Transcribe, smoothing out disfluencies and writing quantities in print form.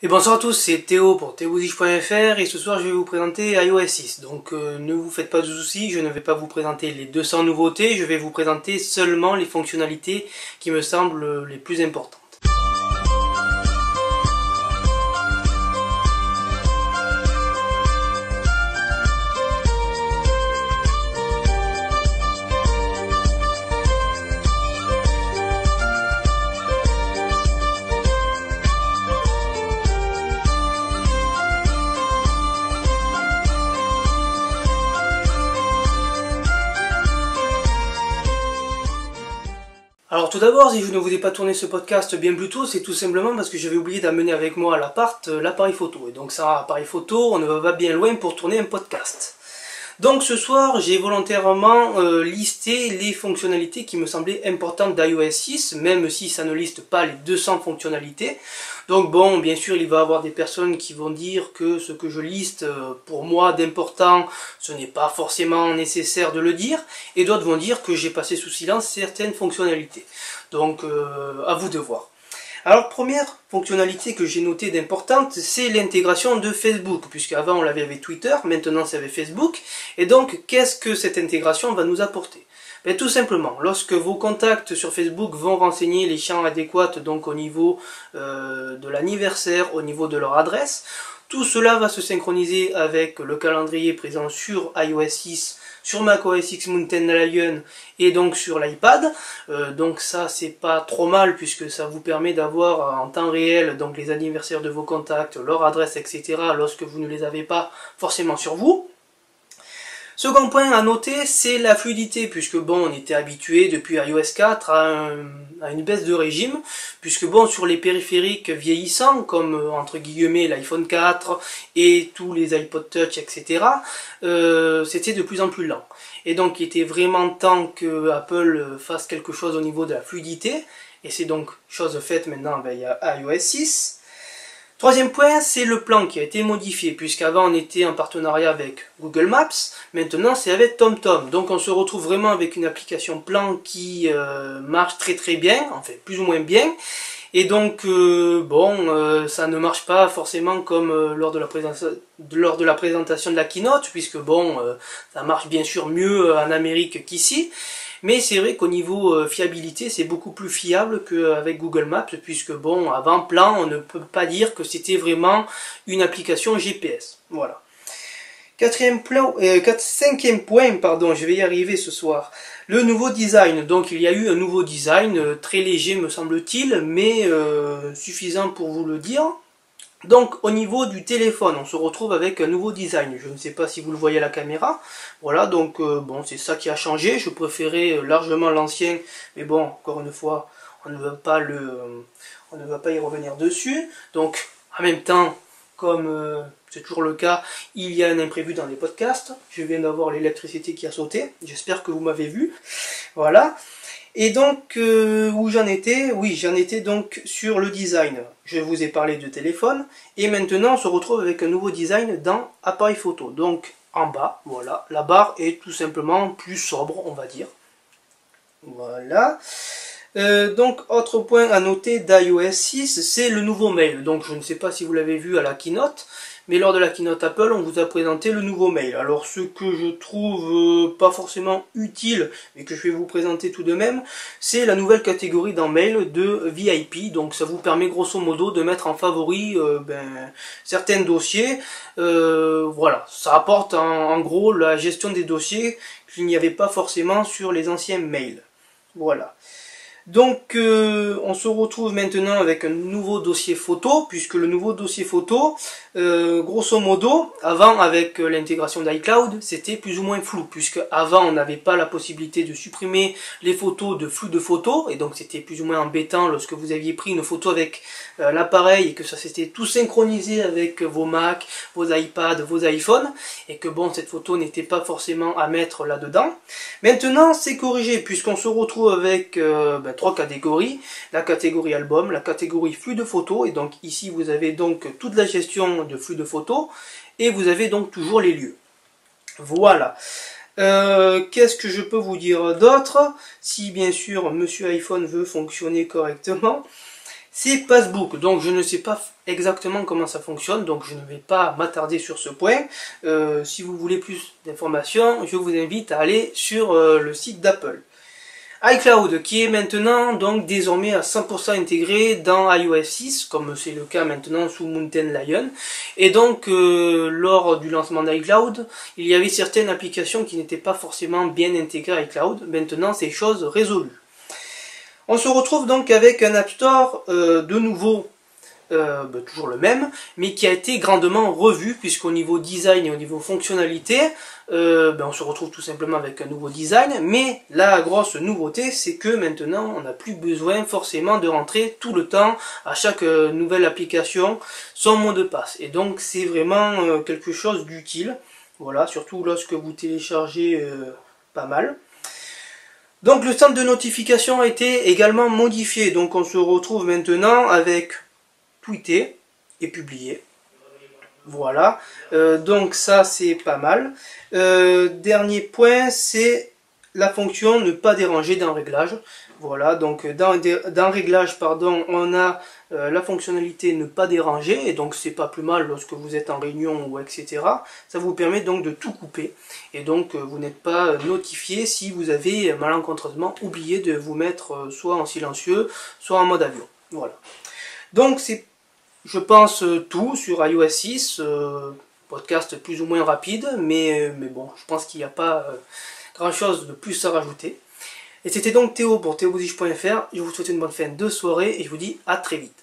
Et bonsoir à tous, c'est Théo pour théodich.fr et ce soir je vais vous présenter iOS 6. Donc ne vous faites pas de soucis, je ne vais pas vous présenter les 200 nouveautés, je vais vous présenter seulement les fonctionnalités qui me semblent les plus importantes. Alors tout d'abord, si je ne vous ai pas tourné ce podcast bien plus tôt, c'est tout simplement parce que j'avais oublié d'amener avec moi à l'appart l'appareil photo. Et donc ça, appareil photo, on ne va pas bien loin pour tourner un podcast. Donc ce soir, j'ai volontairement listé les fonctionnalités qui me semblaient importantes d'iOS 6, même si ça ne liste pas les 200 fonctionnalités. Donc bon, bien sûr, il va y avoir des personnes qui vont dire que ce que je liste, pour moi, d'important, ce n'est pas forcément nécessaire de le dire, et d'autres vont dire que j'ai passé sous silence certaines fonctionnalités. Donc, à vous de voir. Alors, première fonctionnalité que j'ai notée d'importante, c'est l'intégration de Facebook, puisque avant on l'avait avec Twitter, maintenant c'est avec Facebook, et donc qu'est-ce que cette intégration va nous apporter? Ben, tout simplement, lorsque vos contacts sur Facebook vont renseigner les champs adéquats, donc au niveau de l'anniversaire, au niveau de leur adresse, tout cela va se synchroniser avec le calendrier présent sur iOS 6, sur macOS X Mountain Lion et donc sur l'iPad. Donc ça c'est pas trop mal puisque ça vous permet d'avoir en temps réel donc les anniversaires de vos contacts, leur adresse, etc. lorsque vous ne les avez pas forcément sur vous. Second point à noter, c'est la fluidité, puisque bon, on était habitué depuis iOS 4 à une baisse de régime, puisque bon, sur les périphériques vieillissants, comme entre guillemets l'iPhone 4 et tous les iPod Touch, etc., c'était de plus en plus lent. Et donc il était vraiment temps que Apple fasse quelque chose au niveau de la fluidité, et c'est donc chose faite maintenant avec iOS 6. Troisième point, c'est le plan qui a été modifié, puisqu'avant on était en partenariat avec Google Maps, maintenant c'est avec TomTom. Donc on se retrouve vraiment avec une application plan qui marche très bien, enfin plus ou moins bien. Et donc ça ne marche pas forcément comme lors de la présentation de la keynote, puisque ça marche bien sûr mieux en Amérique qu'ici. Mais c'est vrai qu'au niveau fiabilité, c'est beaucoup plus fiable qu'avec Google Maps, puisque bon, avant plan, on ne peut pas dire que c'était vraiment une application GPS. Voilà. Cinquième point, pardon, je vais y arriver ce soir. Le nouveau design. Donc il y a eu un nouveau design, très léger me semble-t-il, mais suffisant pour vous le dire. Donc au niveau du téléphone, on se retrouve avec un nouveau design. Je ne sais pas si vous le voyez à la caméra. Voilà, donc bon, c'est ça qui a changé. Je préférais largement l'ancien, mais bon, encore une fois, on ne va pas y revenir dessus. Donc en même temps, comme c'est toujours le cas, il y a un imprévu dans les podcasts. Je viens d'avoir l'électricité qui a sauté. J'espère que vous m'avez vu. Voilà. Et donc, où j'en étais? Oui, j'en étais donc sur le design. Je vous ai parlé de téléphone. Et maintenant, on se retrouve avec un nouveau design dans appareil photo. Donc, en bas, voilà, la barre est tout simplement plus sobre, on va dire. Voilà. Donc, autre point à noter d'iOS 6, c'est le nouveau mail. Donc, je ne sais pas si vous l'avez vu à la keynote. Mais lors de la keynote Apple, on vous a présenté le nouveau mail. Alors ce que je trouve pas forcément utile, mais que je vais vous présenter tout de même, c'est la nouvelle catégorie dans mail de VIP. Donc ça vous permet grosso modo de mettre en favori certains dossiers. Voilà, ça apporte en gros la gestion des dossiers qu'il n'y avait pas forcément sur les anciens mails. Voilà. Donc on se retrouve maintenant avec un nouveau dossier photo, puisque le nouveau dossier photo, grosso modo, avant avec l'intégration d'iCloud, c'était plus ou moins flou, puisque avant on n'avait pas la possibilité de supprimer les photos de flux de photos, et donc c'était plus ou moins embêtant lorsque vous aviez pris une photo avec l'appareil et que ça s'était tout synchronisé avec vos Mac, vos iPads, vos iPhones, et que bon, cette photo n'était pas forcément à mettre là-dedans. Maintenant c'est corrigé, puisqu'on se retrouve avec trois catégories, la catégorie album, la catégorie flux de photos, et donc ici vous avez donc toute la gestion de flux de photos, et vous avez donc toujours les lieux. Voilà. Qu'est-ce que je peux vous dire d'autre? Si bien sûr Monsieur iPhone veut fonctionner correctement, c'est Passbook. Donc je ne sais pas exactement comment ça fonctionne, donc je ne vais pas m'attarder sur ce point. Si vous voulez plus d'informations, je vous invite à aller sur le site d'Apple. iCloud qui est maintenant donc désormais à 100% intégré dans iOS 6, comme c'est le cas maintenant sous Mountain Lion. Et donc lors du lancement d'iCloud, il y avait certaines applications qui n'étaient pas forcément bien intégrées à iCloud. Maintenant c'est chose résolue. On se retrouve donc avec un App Store de nouveau, toujours le même, mais qui a été grandement revu, puisqu'au niveau design et au niveau fonctionnalité, on se retrouve tout simplement avec un nouveau design, mais la grosse nouveauté, c'est que maintenant, on n'a plus besoin forcément de rentrer tout le temps à chaque nouvelle application son mot de passe. Et donc, c'est vraiment quelque chose d'utile, voilà, surtout lorsque vous téléchargez pas mal. Donc, le centre de notification a été également modifié, donc on se retrouve maintenant avec tweeter et publier. Voilà, donc ça c'est pas mal. Dernier point, c'est la fonction ne pas déranger dans réglage. Voilà, donc dans réglage, pardon, on a la fonctionnalité ne pas déranger, et donc c'est pas plus mal lorsque vous êtes en réunion ou etc. Ça vous permet donc de tout couper, et donc vous n'êtes pas notifié si vous avez malencontreusement oublié de vous mettre soit en silencieux, soit en mode avion. Voilà. Donc c'est, je pense, tout sur iOS 6, podcast plus ou moins rapide, mais bon, je pense qu'il n'y a pas grand chose de plus à rajouter. Et c'était donc Théo pour théobouziche.fr, je vous souhaite une bonne fin de soirée et je vous dis à très vite.